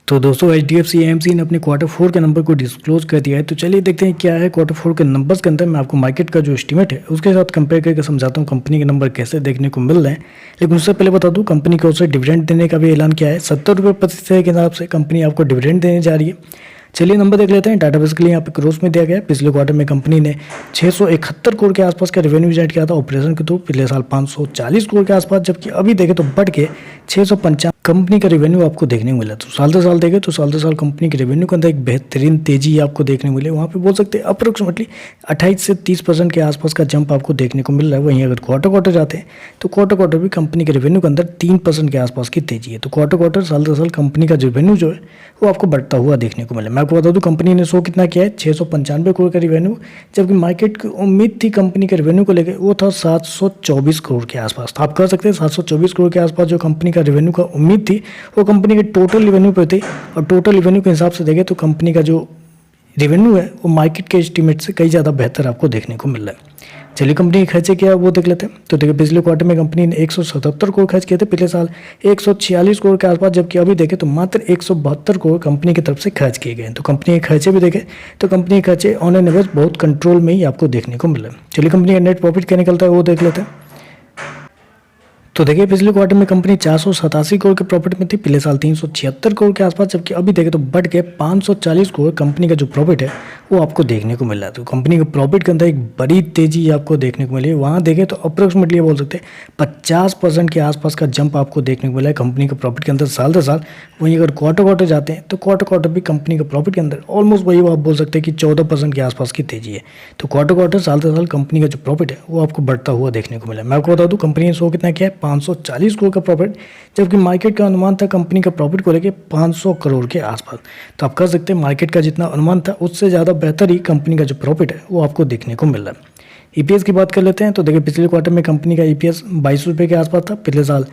तो दोस्तों HDFC AMC ने अपने क्वार्टर 4 के नंबर को डिस्क्लोज कर दिया है। तो चलिए देखते हैं क्या है क्वार्टर 4 के नंबर्स के अंदर। मैं आपको मार्केट का जो एस्टीमेट है उसके साथ कंपेयर करके समझाता हूँ कंपनी के नंबर कैसे देखने को मिल रहे हैं। लेकिन उससे पहले बता दूँ कंपनी की ओर से डिविडेंड देने का भी ऐलान किया है। 70 रुपये प्रति शेयर के हिसाब से कंपनी आपको डिविडेंड देने जा रही है। चलिए नंबर देख लेते हैं। डाटा बेसिकली यहाँ पे क्रोस में दिया गया है। पिछले क्वार्टर में कंपनी ने 671 करोड़ के आसपास का रेवेन्यू जनरेट किया था ऑपरेशन के थ्रू। पिछले साल 540 करोड़ के आसपास, जबकि अभी देखें तो बढ़ के 655 कंपनी का रेवेन्यू आपको देखने को मिला। तो साल दर साल देखें तो साल दर साल कंपनी के रेवेन्यू के अंदर एक बेहतरीन तेजी आपको देखने को मिले। वहाँ पे बोल सकते हैं अप्रोक्सीमेटली 28 से 30% के आसपास का जंप आपको देखने को मिल रहा है। वहीं अगर क्वार्टर जाते हैं तो क्वार्टर भी कंपनी के रेवेन्यू के अंदर 3% के आसपास की तेजी है। तो क्वार्टर साल दर साल कंपनी का रेवेन्यू जो है वो आपको बढ़ता हुआ देखने को मिला। मैं आपको बता दूं कंपनी ने शो कितना किया है, 695 करोड़ का रेवेन्यू, जबकि मार्केट की उम्मीद थी कंपनी के रेवेन्यू को लेकर वो था 724 करोड़ के आसपास। तो आप कह सकते हैं 724 करोड़ के आसपास जो कंपनी का रेवेन्यू का उम्मीद थी वो कंपनी के टोटल रेवेन्यू पर थी। और टोटल रेवेन्यू के हिसाब से देखें तो कंपनी का जो रेवेन्यू है वो मार्केट के एस्टीमेट से कई ज़्यादा बेहतर आपको देखने को मिल रहा है। चलिए कंपनी के खर्चे क्या है वो देख लेते हैं। तो देखिए पिछले क्वार्टर में कंपनी ने 177 करोड़ खर्च किए थे, पिछले साल 146 करोड़ के आसपास, जबकि अभी देखें तो मात्र 172 करोड़ कंपनी की तरफ से खर्च किए गए हैं। तो कंपनी के खर्चे भी देखें तो कंपनी के खर्चे ऑन एन एवरेज बहुत कंट्रोल में ही आपको देखने को मिल रहा है। चलिए कंपनी का नेट प्रॉफिट क्या निकलता है वो देख लेते हैं। तो देखिए पिछले क्वार्टर में कंपनी 487 करोड़ के प्रॉफिट में थी, पिछले साल 376 करोड़ के आसपास, जबकि अभी देखें तो बढ़ के 540 करोड़ कंपनी का जो प्रॉफिट है वो आपको देखने को मिल रहा है। तो कंपनी के प्रॉफिट के अंदर एक बड़ी तेजी आपको देखने को मिली है। वहाँ देखें तो अप्रोक्सीमेटली बोल सकते हैं 50% के आसपास का जंप आपको देखने को मिला है कंपनी के प्रॉफिट के अंदर साल दर साल। वहीं अगर क्वार्टर जाते हैं तो क्वार्टर भी कंपनी के प्रॉफिट के अंदर ऑलमोस्ट वही आप बोल सकते हैं कि 14% के आसपास की तेजी है। तो क्वार्टर साल दर साल कंपनी का जो प्रॉफिट है वो आपको बढ़ता हुआ देखने को मिला है। मैं आपको बता दूँ कंपनी ने शो कितना किया है, 540 करोड़ का प्रॉफिट, जबकि मार्केट का अनुमान था कंपनी का प्रॉफिट को लेकर 500 करोड़ के आसपास। तो आप कह सकते हैं मार्केट का जितना अनुमान था उससे ज़्यादा बेहतर ही कंपनी का जो प्रॉफिट है वो आपको देखने को मिल रहा है। ईपीएस की बात कर लेते हैं। तो देखिए पिछले क्वार्टर में कंपनी का ईपीएस 22 रुपये के आसपास था, पिछले साल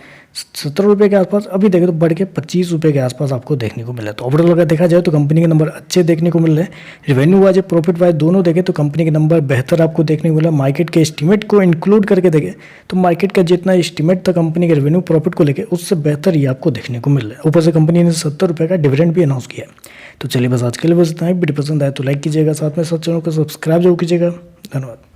17 रुपये के आसपास, अभी देखें तो बढ़ के 25 रुपये के आसपास आपको देखने को मिला। तो ओवरऑल अगर देखा जाए तो कंपनी के नंबर अच्छे देखने को मिल रहे हैं। रेवेन्यू वाइज प्रॉफिट वाइज दोनों देखें तो कंपनी के नंबर बेहतर आपको देखने को मिला। मार्केट के एस्टीमेट को इंक्लूड करके देखें तो मार्केट का जितना एस्टीमेट था कंपनी के रेवेन्यू प्रॉफिट को लेकर उससे बेहतर ही आपको देखने को मिल रहा है। ऊपर से कंपनी ने 70 रुपये का डिविडेंड भी अनाउंस किया है। तो चलिए बस आज के लिए बस इतना ही। वीडियो पसंद आए तो लाइक कीजिएगा, साथ में सब चैनल को सब्सक्राइब जरूर कीजिएगा। धन्यवाद।